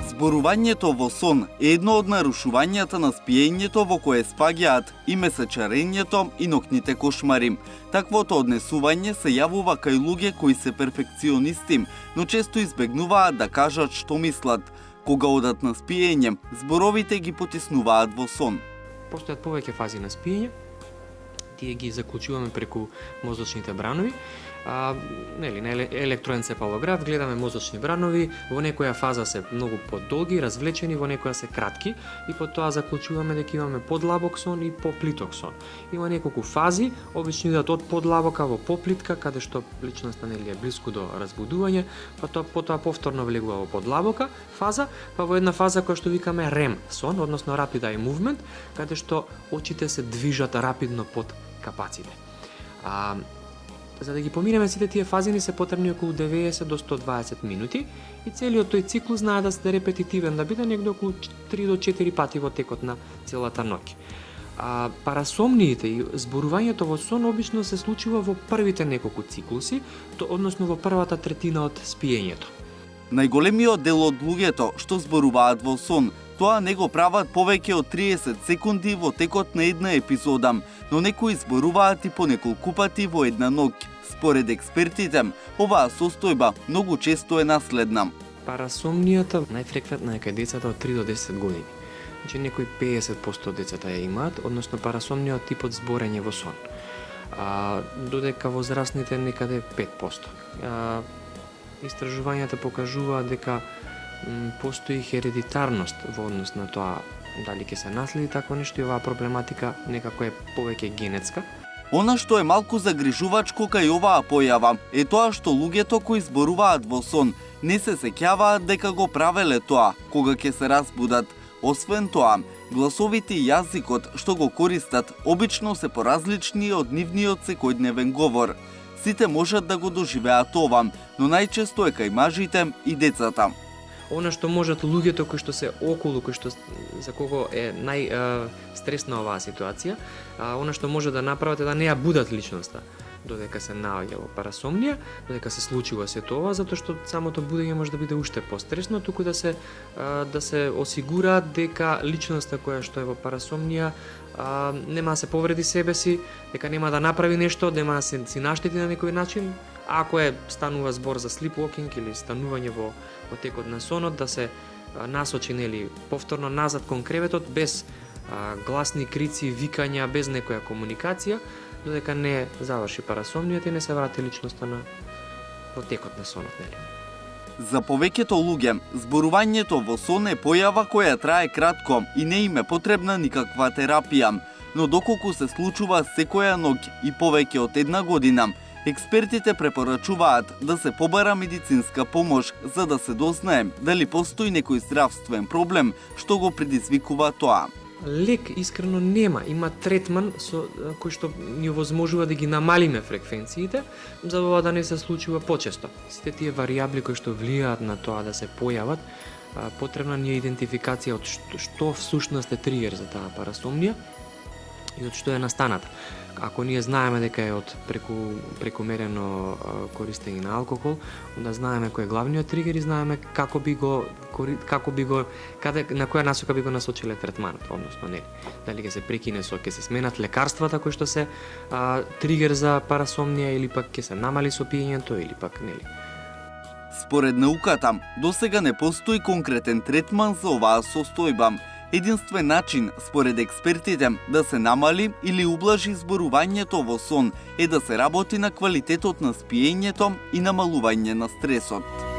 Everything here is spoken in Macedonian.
Зборувањето во сон е едно од нарушувањата на спиењето во кое спаѓаат и месечарењето и ноќните кошмари. Таквото однесување се јавува кај луѓе кои се перфекционисти, но често избегнуваат да кажат што мислат. Кога одат на спиење, зборовите ги потиснуваат во сон. Постојат повеќе фази на спиење. Тие ги заклучуваме преку мозочните бранови. На електроенцефалограф гледаме мозочни бранови, во некоја фаза се многу подолги, развлечени, во некоја се кратки и потоа заклучуваме дека имаме подлабок сон и поплиток сон. Има неколку фази, обично идат од подлабока во поплитка, каде што личноста е блиску до разбудување, потоа повторно влегува во подлабока фаза, па во една фаза која што викаме REM сон, односно Rapid Eye Movement, каде што очите се движат рапидно под капаците. За да ги поминеме сите тие фази ни се потребни околу 90 до 120 минути и целиот тој циклус знае да се репетитивен, да биде негде околу 3 до 4 пати во текот на целата ноќ. Парасомниите и зборувањето во сон обично се случува во првите неколку циклуси, односно во првата третина од спиењето. Најголемиот дел од луѓето што зборуваат во сон, тоа не го прават повеќе од 30 секунди во текот на една епизода, но некои зборуваат и по неколку пати во една ноќ. Според експертите, оваа состојба многу често е наследна. Парасомнијата најфреквентна е кај децата од 3 до 10 години. Значи некои 50% од децата ја имаат, односно парасомнија од типот зборење во сон. Додека возрастните некаде 5%. Истражувањата покажуваат дека постои хередитарност во однос на тоа дали ќе се наследи такво нешто и оваа проблематика некако е повеќе генетска. Она што е малку загрижувачко кај оваа појава е тоа што луѓето кои зборуваат во сон не се сеќаваат дека го правеле тоа кога ќе се разбудат. Освен тоа, гласовите и јазикот што го користат обично се поразлични од нивниот секојдневен говор. Сите можат да го доживеат ова, но најчесто е кај мажите и децата. Она што можат луѓето кои што се околу, кои што за кого е стресна оваа ситуација, она што може да направат е да не ја будат личноста додека се наоѓа во парасомнија, додека се случува сето ова, затоа што самото будење може да биде уште постресно, туку да се осигураат дека личноста која што е во парасомнија нема да се повреди себе си, дека нема да направи нешто, нема да се си наштети на некој начин. Ако станува збор за sleepwalking или станување во текот на сонот, да се насочи повторно назад кон креветот без гласни крици, викања, без некоја комуникација, додека не заврши парасомнијата и не се врати личноста во текот на сонот. За повеќето луѓе, зборувањето во сон е појава која трае кратко и не им е потребна никаква терапија, но доколку се случува секоја ноќ и повеќе од една година, експертите препорачуваат да се побара медицинска помош за да се дознае дали постои некој здравствен проблем што го предизвикува тоа. Лек искрено нема, има третман кој што ни овозможува да ги намалиме фреквенциите, за да не се случува почесто. Сите тие варијабли кои што влијаат на тоа да се појават, потребна ни е идентификација од што всушност е тригер за таа парасомнија и од што е настаната. Ако ние знаеме дека е од прекумерено користење на алкохол, onda знаеме кој е главниот тригер и знаеме на која насока би го насочиле третманот, односно дали ќе се прекине ќе се сменат лекарствата кои што се тригер за парасомнија или пак ќе се намали со пиењето или пак Според науката, досега не постои конкретен третман за оваа состојба. Единствен начин, според експертите, да се намали или ублажи зборувањето во сон е да се работи на квалитетот на спиењето и намалување на стресот.